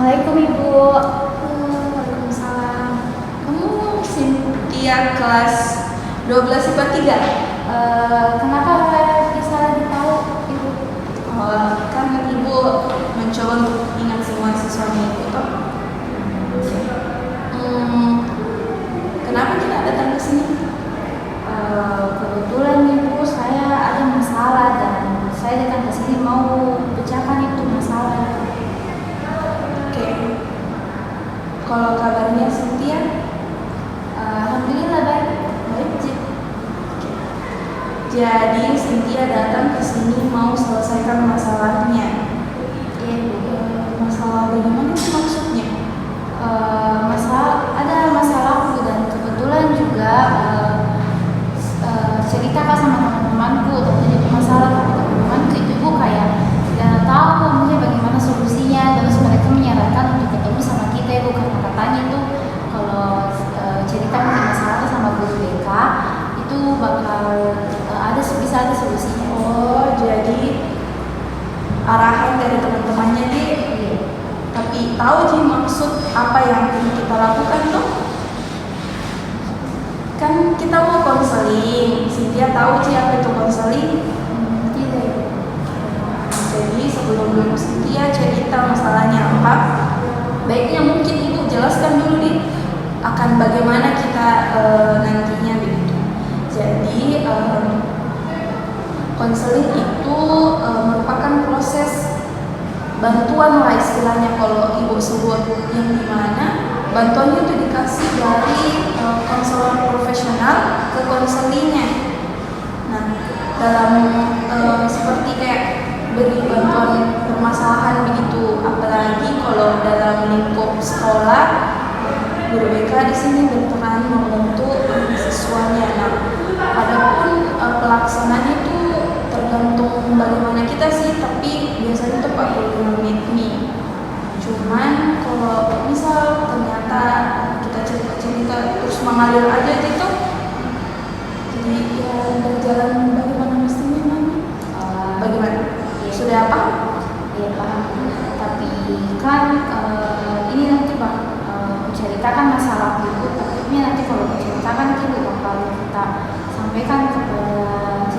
Assalamualaikum Ibu. Waalaikumsalam. Kamu Cynthia kelas 12 IPA 3? Kenapa bisa lebih tahu Ibu? Kan Ibu mencoba untuk ingat semua siswanya Ibu toh? Kenapa kita datang ke sini? Kebetulan Ibu, saya ada masalah dan saya datang ke sini mau pecahkan itu masalah. Oke. Kalau kabarnya Cynthia? Alhamdulillah baik. Oke. Jadi Cynthia datang ke sini mau selesaikan masalahnya. Iya Ibu. Masalah bagaimana sih maksudnya? Ada masalahku dan kebetulan juga cerita sama teman-temanku terjadi masalah tapi teman-temanku itu Bu kayak tidak tahu mungkin bagaimana solusinya, terus mereka menyarankan untuk ketemu sama kita Ibu karena katanya itu kalau cerita mungkin masalah sama guru BK itu bakal bisa ada solusinya. Oh, jadi arahan dari teman-temannya nih. Iya. Tapi tahu sih maksud apa yang kita lakukan tuh? Kan kita mau konseling. Cynthia tahu sih apa itu konseling? Tidak Ibu. Jadi sebelum Cynthia cerita masalahnya apa, baiknya mungkin Ibu jelaskan dulu nih akan bagaimana kita nantinya begitu. Jadi konseling itu merupakan proses bantuan lah istilahnya kalau Ibu sebut, yang dimana bantuannya itu dikasih dari konselor profesional ke konselingnya. Nah, dalam seperti kayak beri bantuan permasalahan begitu, apalagi kalau dalam lingkup sekolah, guru BK di sini berperan membantu siswanya. Nah, adapun pelaksananya itu tergantung bagaimana kita sih, tapi biasanya itu 45 menit nih. Cuman kalau misal ternyata kita cerita-cerita terus mengalir aja gitu, jadi ya berjalan bagaimana mestinya nanti. Bagaimana? Iya. Sudah apa? Iya paham. Tapi kan ini nanti Bang menceritakan masalah Ibu, takutnya nanti kalau menceritakan itu bakal kita sampaikan kepada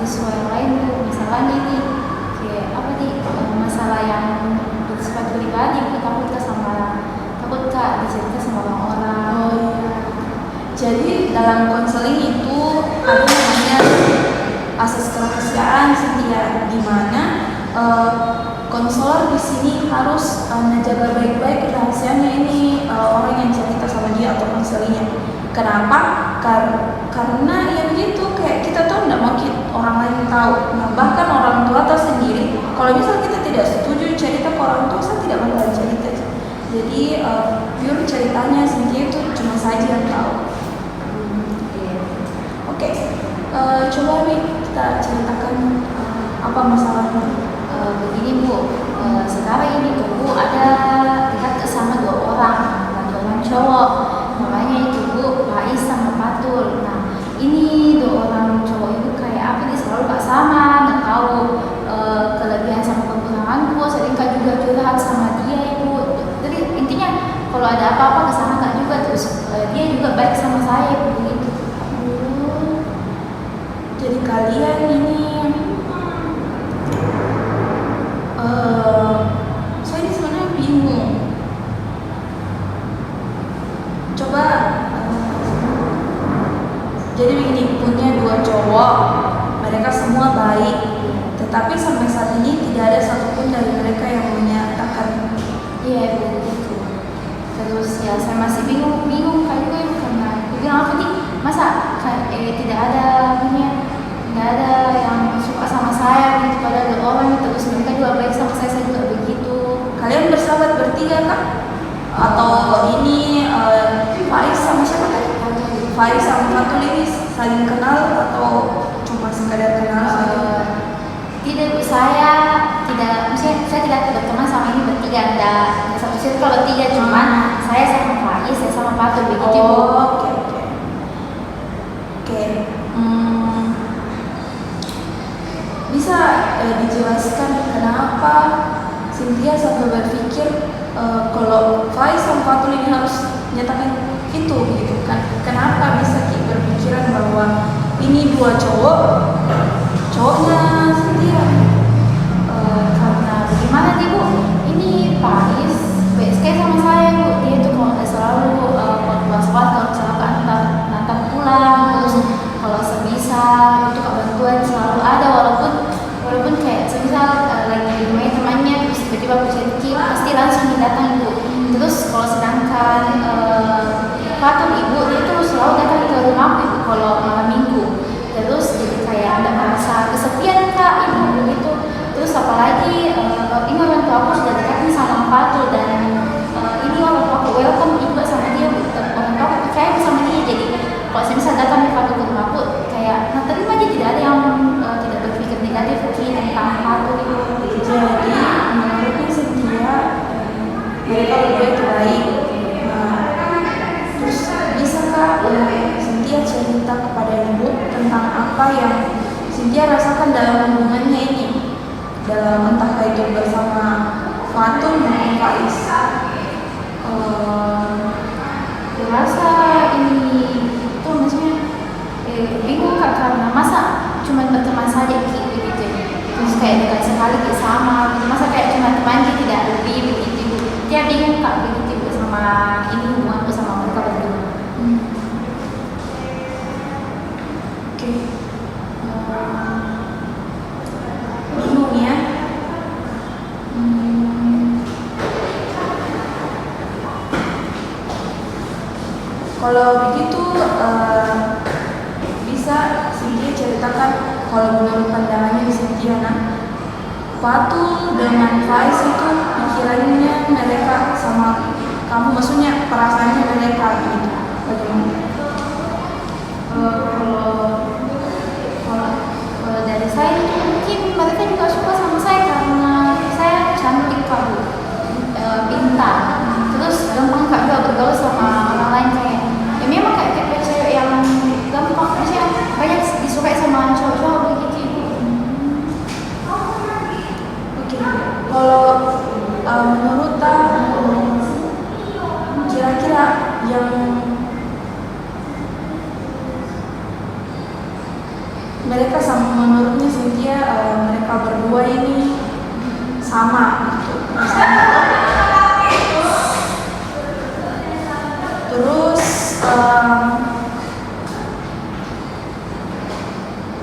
siswa yang lain Bu. Misalnya ini kayak apa nih masalah yang bersifat pribadi Bu, takut Kak dicerita sama orang-orang. Oh iya. Jadi dalam konseling itu ada namanya asas kerahasiaan Cynthia, di mana konselor di sini harus menjaga baik-baik rahasianya ini orang yang cerita sama dia atau konselingnya. Kenapa? Karena ya begitu, kayak kita tuh nggak mau orang lain tahu. Nah, bahkan orang tua tahu sendiri. Kalau misal kita tidak setuju cerita ke orang tua, saya tidak bakalan cerita. Jadi pure ceritanya Cynthia itu cuma saja yang tahu. Oke. Coba nih kita ceritakan apa masalahnya. Begini Bu, sekarang ini tuh Bu ada dekat sama dua orang cowok, namanya itu Bu Faiz sama Fatul. Nah ini dua orang cowok itu kayak apa nih, selalu gak sama, nggak tahu kelebihan sama kekuranganku, sering kan juga curhat sama dia Ibu. Jadi intinya kalau ada apa-apa kesana nggak juga, terus dia juga baik sama saya begitu. Jadi kalian ini saya ini sebenarnya bingung. Coba jadi begini, punya dua cowok, mereka semua baik, tetapi sampai saat ini tidak ada satupun dari mereka yang menyatakan. Iya begitu. Terus ya saya masih bingung kayak gue karena gue bilang apa nih, masa tidak ada nggak ada yang suka sama saya gitu, padahal ada orang terus mereka juga baik sama saya juga begitu. Kalian bersahabat bertiga kah? Atau ini Faiz sama siapa tadi? Faiz sama Fatul ini saling kenal atau cuma sekadar kenal saja? Tidak Bu, saya tidak berteman sama ini bertiga, ada satu sih kalau tiga, cuman saya sama Faiz, saya sama Fatul begitu Bu. Oke. Bisa dijelaskan kenapa Cynthia sampai berpikir kalau harus nyatakan itu gitu kan. Kenapa bisa Ki berpikiran bahwa ini dua cowoknya Cynthia? Karena bagaimana nih Bu, ini Paris BSK sama saya Bu, dia tuh kalau nggak selalu kalau puas-puas kalau misalkan antar pulang, terus kalau semisal itu bantuan selalu ada, walaupun kayak semisal lagi di rumah temannya terus tiba-tiba aku cari pasti langsung datang Bu. Terus kalau sedangkan Fatul Ibu dia tuh selalu datang ke rumahku Ibu kalau malam minggu, terus jadi kayak ada merasa kesepian Kak Ibu begitu. Terus apalagi ini orang tua aku sudah dekatnya sama Fatul, dan ini orang tua aku welcome juga sama dia, orang tua aku percaya sama dia. Jadi kalau saya bisa datang ke Fatul ke rumahku kayak nah terima aja, tidak ada yang tidak berpikir negatif tentang Fatul Ibu. Jadi menurutnya Cynthia mereka berdua itu baik. Terus bisakah Cynthia cerita kepada ibu tentang apa yang Cynthia rasakan dalam hubungannya ini, dalam entah itu bersama Fatul maupun Faiz? Rasa ini itu maksudnya bingung Kak, karena masa cuma berteman saja begitu, terus kayak dekat sekali sama gitu, masa kayak cuma teman gitu tidak lebih begitu. Dia bingung Kak begitu sama ini hubungan sama mereka berdua. Oke. Bingung ya. Kalau begitu bisa Cynthia ceritakan kalau menurut pandangannya di Cynthia, Fatul dengan Faiz itu pikirannya mereka sama kamu, maksudnya perasaannya mereka gitu, bagaimana? Kalau dari saya itu mungkin mereka juga suka sama saya karena saya cantik Kak Bu, pintar, terus gampang Kak juga bergaul sama orang lain, kayak ya memang kayak tipe cewek yang gampang, maksudnya banyak disukai sama cowok-cowok begitu. Oke. Kalau menurut kira-kira yang mereka sama, menurutnya Cynthia mereka berdua ini sama gitu misalnya. Terus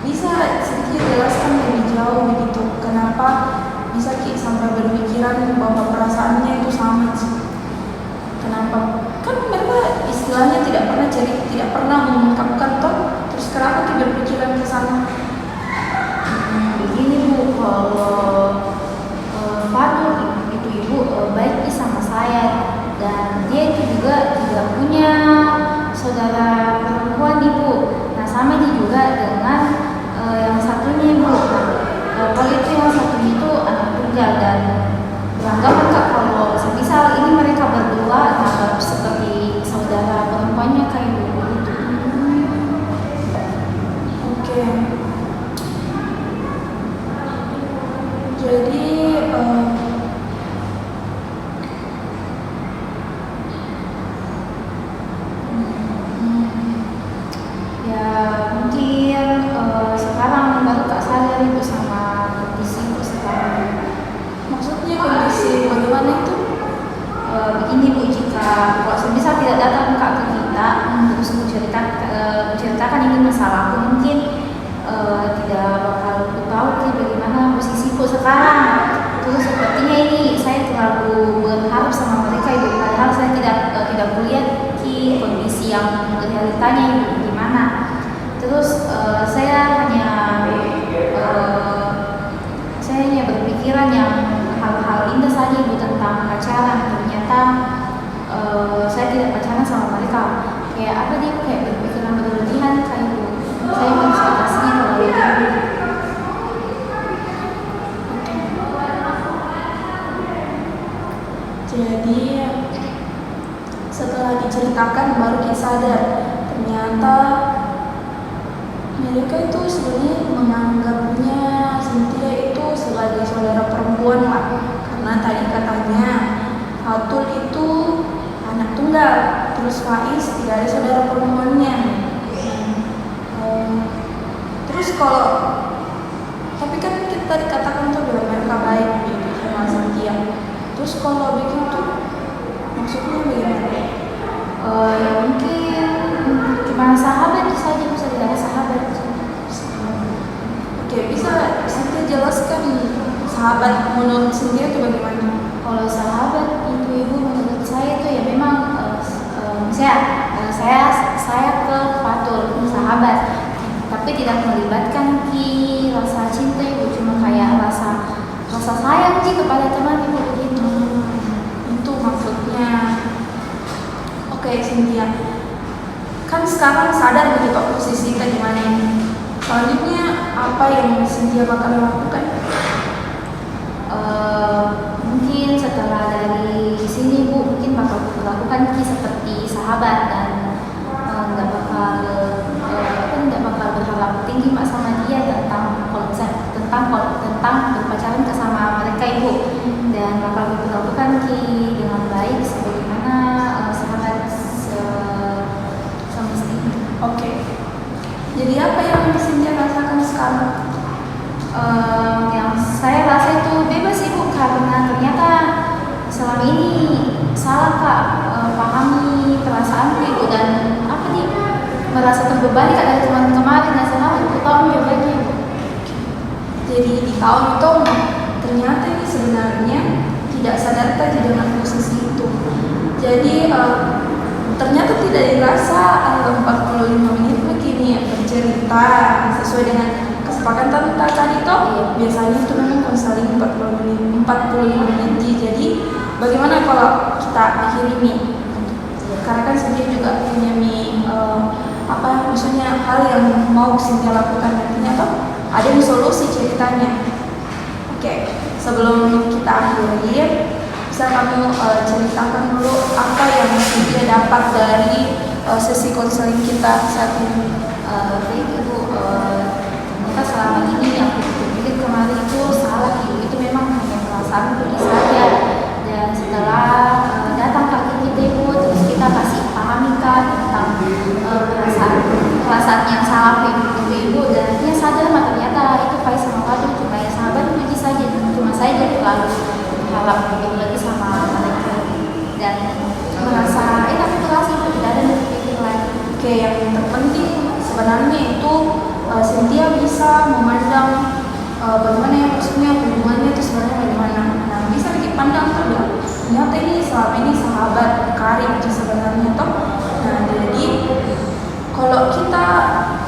bisa Cynthia jelaskan lebih jauh begitu kenapa bisa Ki sampai berpikiran bahwa perasaannya itu sama sih? Kenapa? Kan mereka istilahnya tidak pernah mengungkapkan toh, terus kenapa Ki berpikiran ke sana? Begini Bu, kalau Fatul itu Ibu baik sama saya, dan dia itu juga tidak punya saudara perempuan Ibu. Nah sama dia juga dengan yang satunya Ibu. Kalau itu yang satunya itu anak tunggal, dan beranggapan Kak kalau semisal ini mereka berdua nah seperti saudara perempuannya kayak Ibu itu. Oke. Jadi Ya mungkin sekarang baru Kak sadar itu sama kondisi Bu sekarang. maksudnya kondisi bagaimana itu? Begini Bu, jika kalau semisal tidak datang Kak ke kita terus menceritakan ini masalahku, mungkin tidak bakal tahu bagaimana posisiku sekarang. Terus sepertinya ini saya terlalu berharap sama mereka Ibu, padahal saya tidak kulihat kondisi yang realitanya Ibu gimana. Terus saya hanya berpikiran yang hal-hal indah saja Ibu tentang pacaran. Ternyata saya tidak pacaran sama mereka. Kayak apa dia kayak berpikiran berlebihan kayak Ibu. Saya berekspektasinya terlalu tinggi. Jadi setelah diceritakan baru kita sadar ternyata mereka itu sebenarnya menganggapnya Cynthia itu sebagai saudara perempuan lah, karena tadi katanya Fatul itu anak tunggal Faiz tidak ada saudara perempuannya. Terus kalau tapi kan kita dikatakan tuh bahwa mereka baik gitu sama Cynthia. Terus kalau begitu maksudnya bagaimana? Ya mungkin cuma sahabat saja, bisa dikatakan sahabat. Oke, bisa Cynthia jelaskan sahabat menurut Cynthia itu bagaimana? Kalau sahabat itu ibu menurut saya itu ya memang saya ke Fatul sahabat, tapi tidak melibatkan rasa cinta ibu, cuma kayak rasa sayang sih kepada teman ibu begitu. Itu maksudnya. Oke, Cynthia, kan sekarang sadar begitu posisi kita di mana ini. Selanjutnya apa yang Cynthia bakal lakukan? Mungkin setelah dari sini bu, mungkin bakal lakukan seperti sahabat dan nggak bakal berharap tinggi pak sama dia tentang konsep tentang berpacaran ke sama mereka ibu, dan bakal dilakukan dengan baik sebagaimana sahabat semestinya. Oke. Jadi apa yang Cynthia rasakan sekarang? Yang saya rasa itu bebas ibu, karena ternyata selama ini salah kak pahami perasaan ibu, dan merasa terbebani kak dari teman kemarin yang selama 2 tahun jawabannya ibu. Jadi di tahun itu ternyata ini sebenarnya tidak sadar saja dengan posisi itu. Jadi ternyata tidak dirasa 45 menit begini bercerita sesuai dengan kesepakatan tadi toh. Biasanya itu memang konseling 45 menit. Jadi bagaimana kalau kita akhiri nih? Karena kan Cynthia juga punya maksudnya hal yang mau Cynthia lakukan nantinya toh ada nih solusi ceritanya. Oke, sebelum kita akhiri, bisa kamu ceritakan dulu apa yang Cynthia dapat dari sesi konseling kita saat ini? Baik ibu, ternyata selama ini yang aku pikir kemarin itu salah ibu, itu memang hanya perasaan beli saja, dan setelah datang kaki kita ibu, terus kita kasih pahami kak tentang perasaan yang salah ibu, dan dia sadar ternyata itu Faiz sama Fadul cuma ya sahabat itu saja, cuma saya terlalu harap begitu lagi sama mereka, dan merasa tapi terasa itu tidak ada yang berpikir lagi. Oke, yang terpenting sebenarnya itu Cynthia bisa memandang bagaimana ya, maksudnya hubungannya itu sebenarnya bagaimana. Nah, bisa dipandang tuh ya, ternyata ini selama ini sahabat karib sebenarnya toh. Nah, jadi kalau kita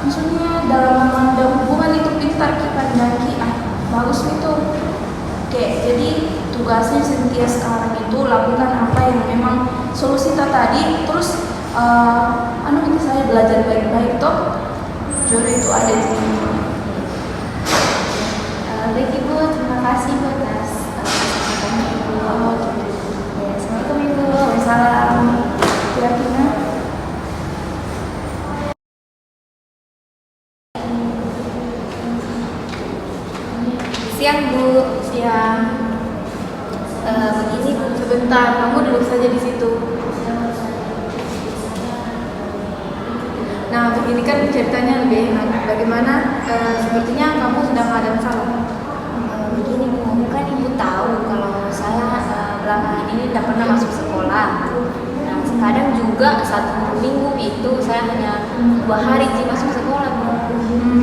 maksudnya dalam memandang hubungan itu pintar kita pandang bagus itu. Oke, jadi tugasnya Cynthia sekarang itu lakukan apa yang memang solusi tadi, terus itu saya belajar baik-baik toh. Jujur itu ada di sini. Baik ibu, terima kasih bu atas kesaksiannya ibu. Ya, assalamualaikum ibu. Waalaikumsalam. Kira-kira siang bu, siang. begini bu, sebentar, kamu duduk saja di situ. Nah, begini kan ceritanya lebih enak. Bagaimana? Sepertinya kamu sedang ada masalah. Begini bu, kan ibu tahu kalau saya belakangan ini tidak pernah masuk sekolah. Nah, kadang juga 1 minggu itu saya hanya 2 hari sih masuk sekolah bu.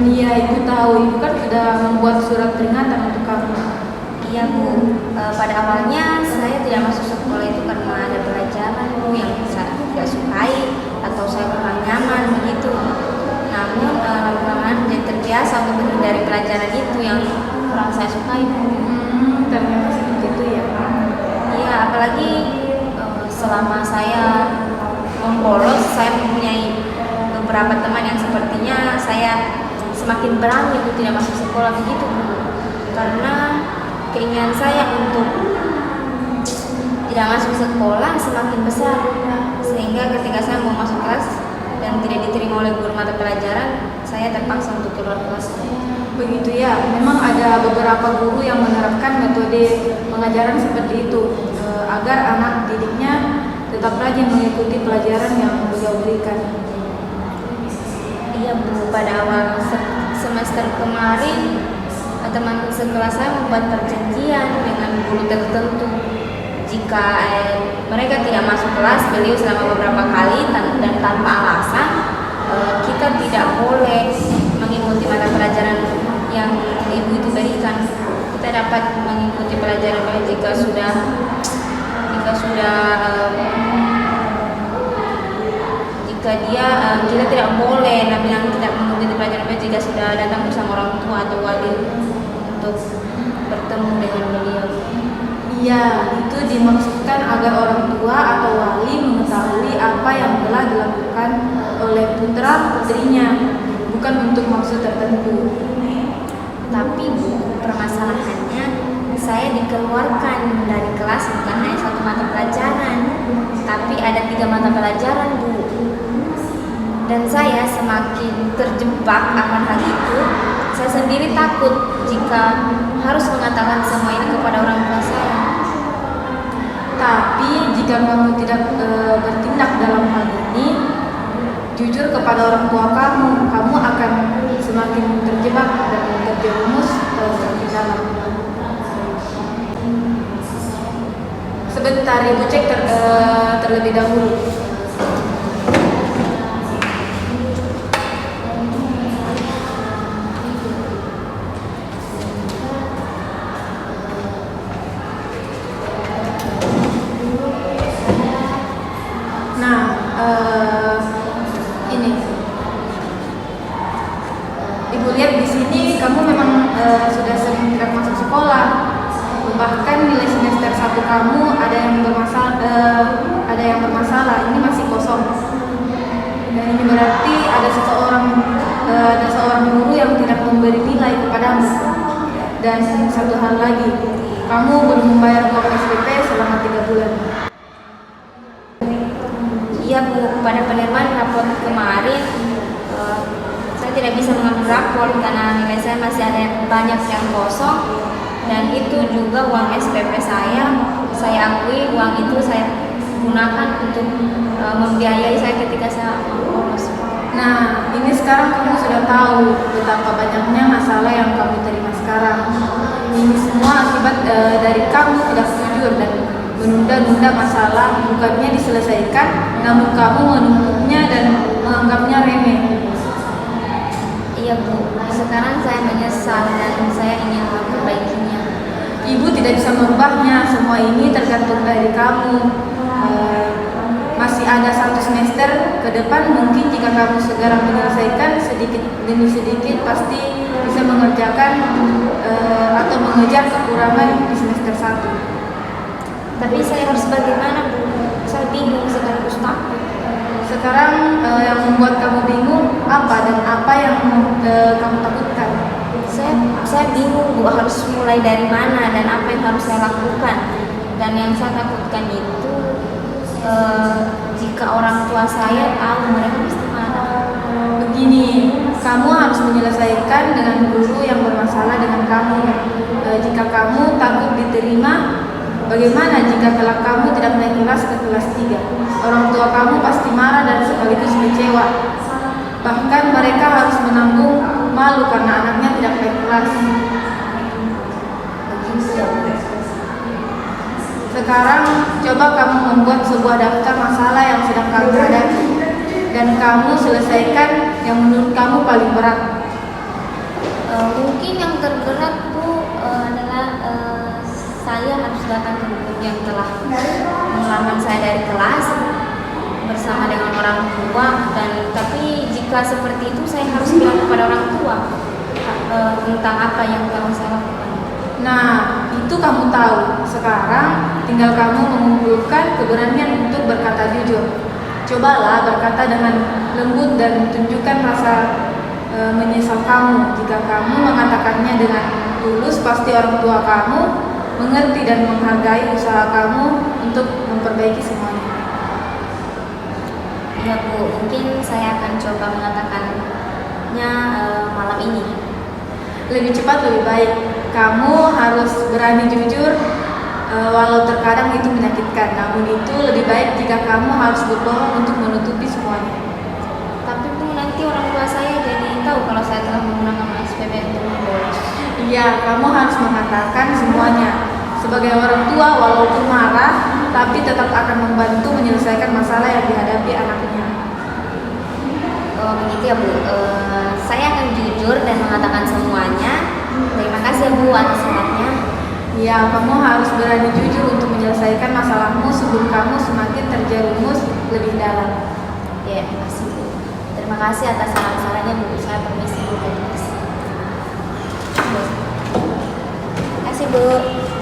Iya, ibu tahu. Ibu kan sudah membuat surat peringatan untuk kamu. Iya bu, pada awalnya saya tidak masuk sekolah itu karena ada pelajaran bu yang saya tidak sukai atau saya kurang nyaman begitu. Namun lama-lama jadi terbiasa untuk menghindari pelajaran itu yang kurang saya sukai bu. Ternyata seperti itu ya. Iya, apalagi selama saya membolos, saya mempunyai beberapa teman yang sepertinya saya semakin berani untuk tidak masuk sekolah begitu bu. Karena keinginan saya untuk tidak masuk sekolah semakin besar, sehingga ketika saya mau masuk kelas dan tidak diterima oleh guru mata pelajaran, saya terpaksa untuk keluar kelas. Begitu ya, memang ada beberapa guru yang menerapkan metode pengajaran seperti itu agar anak didiknya tetap rajin mengikuti pelajaran yang beliau berikan. Iya Bu, pada awal semester kemarin teman sekelas saya membuat perjanjian dengan guru tertentu. Jika mereka tidak masuk kelas beliau selama beberapa kali dan tanpa alasan, kita tidak boleh mengikuti mata pelajaran yang ibu itu berikan. Kita dapat mengikuti pelajaran jika kita tidak boleh bilang tidak mengikuti pelajaran jika sudah datang bersama orang tua atau wali untuk bertemu dengan beliau. Iya, itu dimaksudkan agar orang tua atau wali mengetahui apa yang telah dilakukan oleh putra putrinya, bukan untuk maksud tertentu. Tapi Bu, permasalahannya saya dikeluarkan dari kelas bukan hanya satu mata pelajaran, tapi ada 3 mata pelajaran Bu. Dan saya semakin terjebak akan hal itu. Saya sendiri takut jika harus mengatakan semua ini kepada orang tua saya. Tapi jika kamu tidak bertindak dalam hal ini, jujur kepada orang tua kamu akan semakin terjebak dan terjerumus semakin dalam. Sebentar, ibu cek terlebih dahulu. Ini ibu lihat di sini kamu memang sudah sering tidak masuk sekolah, bahkan nilai semester 1 kamu ada yang bermasalah, ini masih kosong. Dan ini berarti ada seorang guru yang tidak memberi nilai kepadamu. Dan satu hal lagi, kamu belum membayar uang SPP selama 3 bulan. Iya Bu, pada penerimaan rapor kemarin saya tidak bisa mengambil rapor karena nilai saya masih ada banyak yang kosong, dan itu juga uang SPP saya akui uang itu saya gunakan untuk membiayai saya ketika saya lulus. Nah, ini sekarang kamu sudah tahu betapa banyaknya masalah yang kamu terima sekarang. Ini semua akibat dari kamu tidak jujur dan menunda-nunda masalah, bukannya diselesaikan, namun kamu menumpuknya dan menganggapnya remeh. Iya Bu, sekarang saya menyesal dan saya ingin memperbaikinya. Ibu tidak bisa merubahnya, semua ini tergantung dari kamu. Masih ada 1 semester ke depan, mungkin jika kamu segera menyelesaikan sedikit demi sedikit pasti bisa mengerjakan atau mengejar kekurangan di semester 1. Tapi saya harus bagaimana Bu? Saya bingung sekaligus takut. Sekarang yang membuat kamu bingung apa dan apa yang kamu takutkan? Saya bingung Bu, harus mulai dari mana dan apa yang harus saya lakukan. Dan yang saya takutkan itu jika orang tua saya tahu, mereka pasti marah. Begini, kamu harus menyelesaikan dengan guru yang bermasalah dengan kamu. Jika kamu takut diterima, bagaimana jika kelak kamu tidak naik kelas ke kelas 3? Orang tua kamu pasti marah dan sekaligus kecewa. Bahkan mereka harus menanggung malu karena anaknya tidak naik kelas. Sekarang coba kamu membuat sebuah daftar masalah yang sedang kamu hadapi dan kamu selesaikan yang menurut kamu paling berat. Mungkin yang terberat Bu adalah saya harus datang ke guru yang telah mengeluarkan saya dari kelas bersama dengan orang tua, tapi jika seperti itu saya harus bilang kepada orang tua tentang apa yang telah saya lakukan. Nah, itu kamu tahu. Sekarang tinggal kamu mengumpulkan keberanian untuk berkata jujur. Cobalah berkata dengan lembut dan tunjukkan rasa menyesal kamu. Jika kamu mengatakannya dengan tulus, pasti orang tua kamu mengerti dan menghargai usaha kamu untuk memperbaiki semuanya. Iya Bu, mungkin saya akan coba mengatakannya malam ini. Lebih cepat lebih baik. Kamu harus berani jujur walau terkadang itu menyakitkan, namun itu lebih baik jika kamu harus berbohong untuk menutupi semuanya. Tapi Bu, nanti orang tua saya jadi tahu kalau saya telah menggunakan SPP untuk membolos. Iya, kamu harus mengatakan semuanya. Sebagai orang tua, walaupun marah, tapi tetap akan membantu menyelesaikan masalah yang dihadapi anaknya. Oh begitu ya Bu. Saya akan jujur dan mengatakan semuanya. Terima kasih ya Bu atas sarannya. Ya, kamu harus berani jujur untuk menyelesaikan masalahmu sebelum kamu semakin terjerumus lebih dalam. Ya, terima kasih Bu. Terima kasih atas saran-sarannya Bu. Saya permisi Bu. Terima kasih Bu.